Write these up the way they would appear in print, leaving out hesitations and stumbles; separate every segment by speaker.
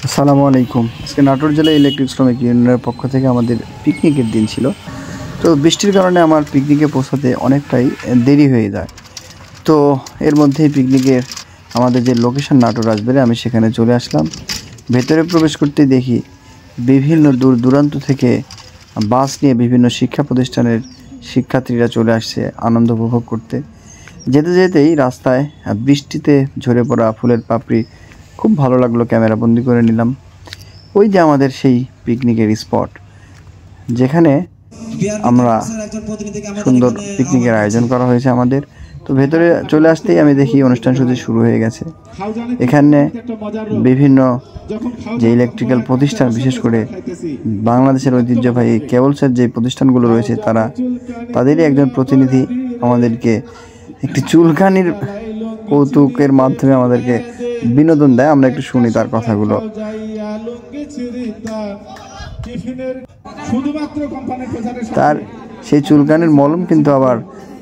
Speaker 1: আসসালামু আলাইকুম। আজকে নাটোর জেলা ইলেকট্রিক শ্রমিক ইউনিয়নের পক্ষ থেকে আমাদের পিকনিকের দিন ছিল। তো বৃষ্টির কারণে আমার পিকনিকে পৌঁছাতে অনেকটাই দেরি হয়ে যায়। তো এর মধ্যেই পিকনিকের আমাদের যে লোকেশন নাটোর রাজবাড়ী, আমি সেখানে চলে আসলাম। ভেতরে প্রবেশ করতেই দেখি বিভিন্ন দূর দূরান্ত থেকে বাস নিয়ে বিভিন্ন শিক্ষা প্রতিষ্ঠানের শিক্ষার্থীরা চলে আসছে আনন্দ উপভোগ করতে। যেতে যেতেই রাস্তায় বৃষ্টিতে ঝরে পড়া ফুলের পাপড়ি খুব ভালো লাগলো, ক্যামেরা বন্দি করে নিলাম। ওই যে আমাদের সেই পিকনিকের স্পট, যেখানে আমরা সুন্দর পিকনিকের আয়োজন করা হয়েছে আমাদের। তো ভেতরে চলে আসতেই আমি দেখি অনুষ্ঠান সূচি শুরু হয়ে গেছে। এখানে বিভিন্ন যে ইলেকট্রিক্যাল প্রতিষ্ঠান, বিশেষ করে বাংলাদেশের ঐতিহ্যবাহী কেবলসের যে প্রতিষ্ঠানগুলো রয়েছে, তাদেরই একজন প্রতিনিধি আমাদেরকে একটি চুলকানির কৌতুকের মাধ্যমে আমাদেরকে বিনোদন দেয়। আমরা একটু শুনি তার কথাগুলো। তার সেই চুলকানির মলম কিন্তু আবার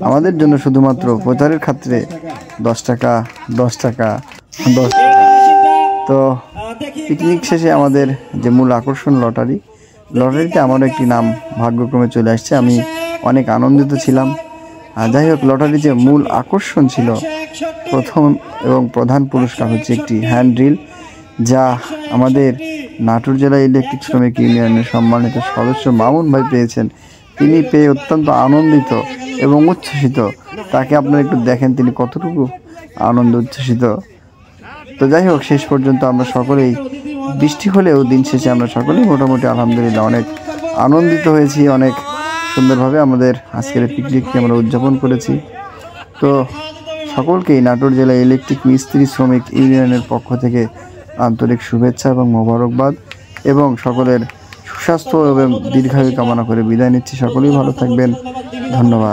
Speaker 1: আমাদের জন্য শুধুমাত্র প্রচারের ক্ষেত্রে 10 টাকা 10 টাকা 10 টাকা। তো পিকনিক শেষে আমাদের যে মূল আকর্ষণ লটারিতে আমারও একটি নাম ভাগ্যক্রমে চলে আসছে। আমি অনেক আনন্দিত ছিলাম। যাই হোক, লটারি যে মূল আকর্ষণ ছিল, প্রথম এবং প্রধান পুরস্কার হচ্ছে একটি হ্যান্ড ড্রিল, যা আমাদের নাটোর জেলা ইলেকট্রিক শ্রমিক ইউনিয়নের সম্মানিত সদস্য মামুন ভাই পেয়েছেন। তিনি পেয়ে অত্যন্ত আনন্দিত এবং উচ্ছ্বসিত। তাকে আপনারা একটু দেখেন তিনি কতটুকু আনন্দ উচ্ছ্বসিত। তো যাই হোক, শেষ পর্যন্ত আমরা সকলেই, বৃষ্টি হলেও দিন শেষে আমরা সকলেই মোটামুটি আলহামদুলিল্লাহ অনেক আনন্দিত হয়েছি। অনেক সুন্দরভাবে আমাদের আজকের পিকনিককে আমরা উদযাপন করেছি। তো সকলকেই নাটোর জেলা ইলেকট্রিক মিস্ত্রি শ্রমিক ইউনিয়নের পক্ষ থেকে আন্তরিক শুভেচ্ছা এবং মোবারকবাদ, এবং সকলের সুস্বাস্থ্য এবং দীর্ঘায়ু কামনা করে বিদায় নিচ্ছি। সকলেই ভালো থাকবেন। ধন্যবাদ।